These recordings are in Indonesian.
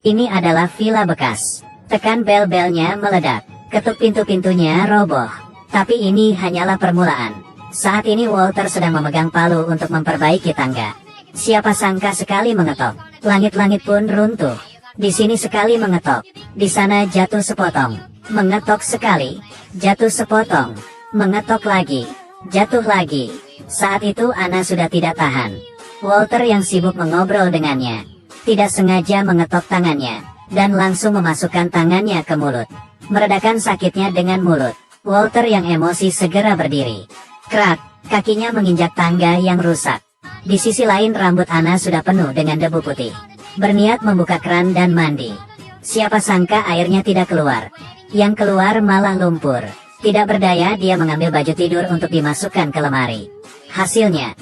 Ini adalah villa bekas. Tekan bel-belnya meledak. Ketuk pintu-pintunya roboh. Tapi ini hanyalah permulaan. Saat ini Walter sedang memegang palu untuk memperbaiki tangga. Siapa sangka sekali mengetok. Langit-langit pun runtuh. Di sini sekali mengetok. Di sana jatuh sepotong. Mengetok sekali. Jatuh sepotong. Mengetok lagi. Jatuh lagi. Saat itu Anna sudah tidak tahan. Walter yang sibuk mengobrol dengannya tidak sengaja mengetok tangannya, dan langsung memasukkan tangannya ke mulut. Meredakan sakitnya dengan mulut, Walter yang emosi segera berdiri. Krak, kakinya menginjak tangga yang rusak. Di sisi lain rambut Anna sudah penuh dengan debu putih. Berniat membuka keran dan mandi. Siapa sangka airnya tidak keluar. Yang keluar malah lumpur. Tidak berdaya dia mengambil baju tidur untuk dimasukkan ke lemari. Hasilnya,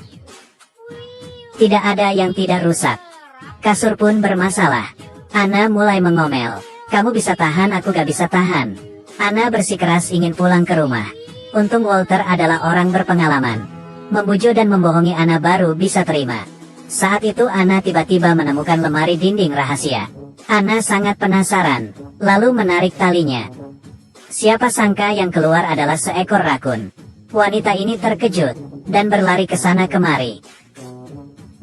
tidak ada yang tidak rusak. Kasur pun bermasalah. Anna mulai mengomel. Kamu bisa tahan, aku gak bisa tahan. Anna bersikeras ingin pulang ke rumah. Untung Walter adalah orang berpengalaman. Membujuk dan membohongi Anna baru bisa terima. Saat itu Anna tiba-tiba menemukan lemari dinding rahasia. Anna sangat penasaran, lalu menarik talinya. Siapa sangka yang keluar adalah seekor rakun. Wanita ini terkejut, dan berlari ke sana kemari.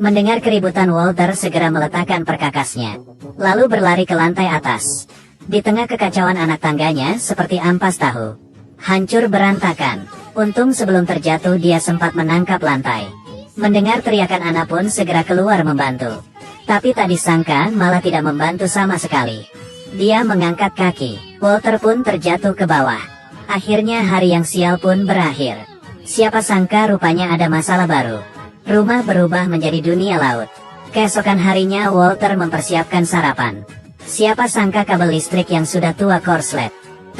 Mendengar keributan Walter segera meletakkan perkakasnya, lalu berlari ke lantai atas. Di tengah kekacauan anak tangganya seperti ampas tahu. Hancur berantakan. Untung sebelum terjatuh dia sempat menangkap lantai. Mendengar teriakan Anna pun segera keluar membantu. Tapi tak disangka malah tidak membantu sama sekali. Dia mengangkat kaki, Walter pun terjatuh ke bawah. Akhirnya hari yang sial pun berakhir. Siapa sangka rupanya ada masalah baru. Rumah berubah menjadi dunia laut. Keesokan harinya Walter mempersiapkan sarapan. Siapa sangka kabel listrik yang sudah tua korslet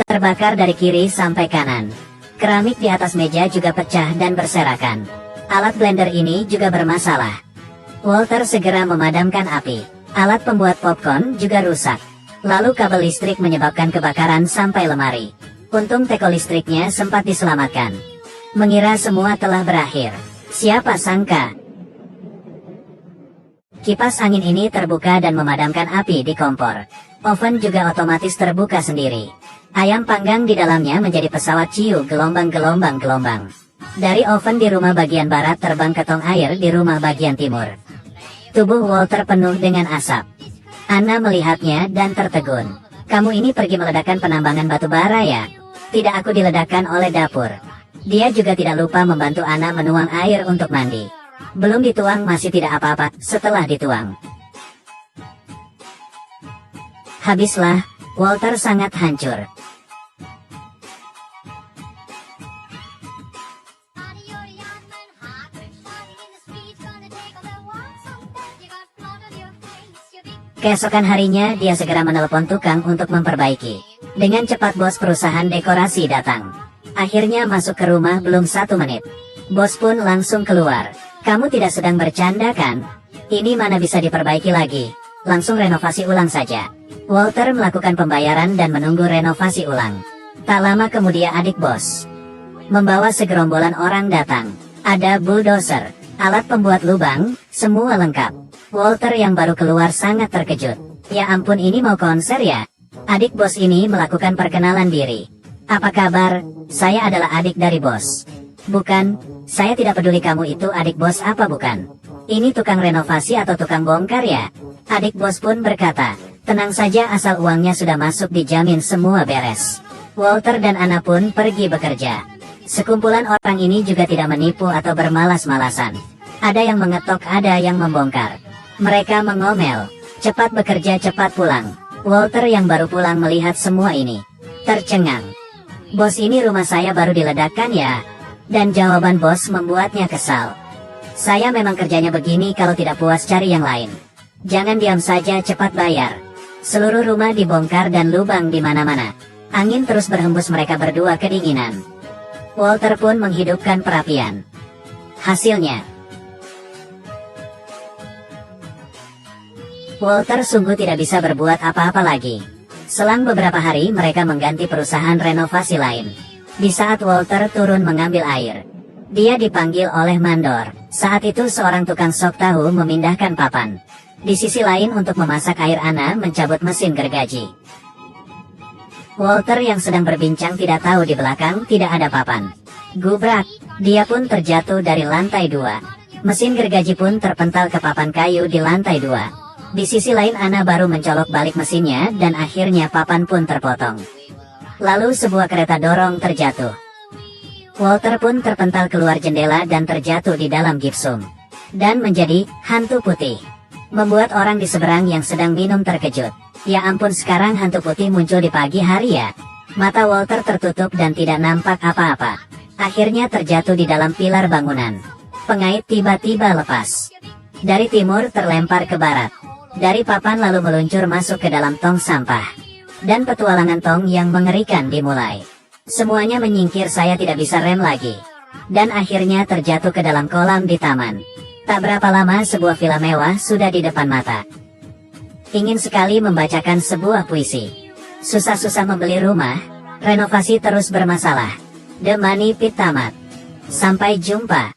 terbakar dari kiri sampai kanan. Keramik di atas meja juga pecah dan berserakan. Alat blender ini juga bermasalah. Walter segera memadamkan api. Alat pembuat popcorn juga rusak. Lalu kabel listrik menyebabkan kebakaran sampai lemari. Untung teko listriknya sempat diselamatkan. Mengira semua telah berakhir. Siapa sangka kipas angin ini terbuka dan memadamkan api di kompor. Oven juga otomatis terbuka sendiri. Ayam panggang di dalamnya menjadi pesawat ciu gelombang-gelombang. Dari oven di rumah bagian barat terbang ke tong air di rumah bagian timur. Tubuh Walter penuh dengan asap. Anna melihatnya dan tertegun. Kamu ini pergi meledakkan penambangan batu bara ya? Tidak, aku diledakkan oleh dapur. Dia juga tidak lupa membantu Anna menuang air untuk mandi. Belum dituang masih tidak apa-apa, setelah dituang habislah. Walter sangat hancur. Keesokan harinya dia segera menelepon tukang untuk memperbaiki. Dengan cepat bos perusahaan dekorasi datang. Akhirnya masuk ke rumah belum 1 menit. Bos pun langsung keluar. Kamu tidak sedang bercanda kan? Ini mana bisa diperbaiki lagi? Langsung renovasi ulang saja. Walter melakukan pembayaran dan menunggu renovasi ulang. Tak lama kemudian adik bos membawa segerombolan orang datang. Ada bulldozer, alat pembuat lubang, semua lengkap. Walter yang baru keluar sangat terkejut. Ya ampun, ini mau konser ya? Adik bos ini melakukan perkenalan diri. Apa kabar? Saya adalah adik dari bos. Bukan, saya tidak peduli kamu itu adik bos apa bukan. Ini tukang renovasi atau tukang bongkar ya? Adik bos pun berkata, tenang saja asal uangnya sudah masuk dijamin semua beres. Walter dan Anna pun pergi bekerja. Sekumpulan orang ini juga tidak menipu atau bermalas-malasan. Ada yang mengetok, ada yang membongkar. Mereka mengomel, cepat bekerja cepat pulang. Walter yang baru pulang melihat semua ini tercengang. Bos, ini rumah saya baru diledakkan ya? Dan jawaban bos membuatnya kesal. Saya memang kerjanya begini, kalau tidak puas cari yang lain. Jangan diam saja, cepat bayar. Seluruh rumah dibongkar dan lubang di mana-mana. Angin terus berhembus, mereka berdua kedinginan. Walter pun menghidupkan perapian. Hasilnya, Walter sungguh tidak bisa berbuat apa-apa lagi. Selang beberapa hari mereka mengganti perusahaan renovasi lain. Di saat Walter turun mengambil air, dia dipanggil oleh mandor. Saat itu seorang tukang sop tahu memindahkan papan. Di sisi lain untuk memasak air Ana mencabut mesin gergaji. Walter yang sedang berbincang tidak tahu di belakang tidak ada papan. Gubrak, dia pun terjatuh dari lantai 2. Mesin gergaji pun terpental ke papan kayu di lantai 2. Di sisi lain Ana baru mencolok balik mesinnya dan akhirnya papan pun terpotong. Lalu sebuah kereta dorong terjatuh. Walter pun terpental keluar jendela dan terjatuh di dalam gipsum. Dan menjadi hantu putih. Membuat orang di seberang yang sedang minum terkejut. Ya ampun, sekarang hantu putih muncul di pagi hari ya. Mata Walter tertutup dan tidak nampak apa-apa. Akhirnya terjatuh di dalam pilar bangunan. Pengait tiba-tiba lepas. Dari timur terlempar ke barat. Dari papan lalu meluncur masuk ke dalam tong sampah. Dan petualangan tong yang mengerikan dimulai. Semuanya menyingkir, saya tidak bisa rem lagi. Dan akhirnya terjatuh ke dalam kolam di taman. Tak berapa lama sebuah villa mewah sudah di depan mata. Ingin sekali membacakan sebuah puisi. Susah-susah membeli rumah, renovasi terus bermasalah. The Money Pit tamat. Sampai jumpa.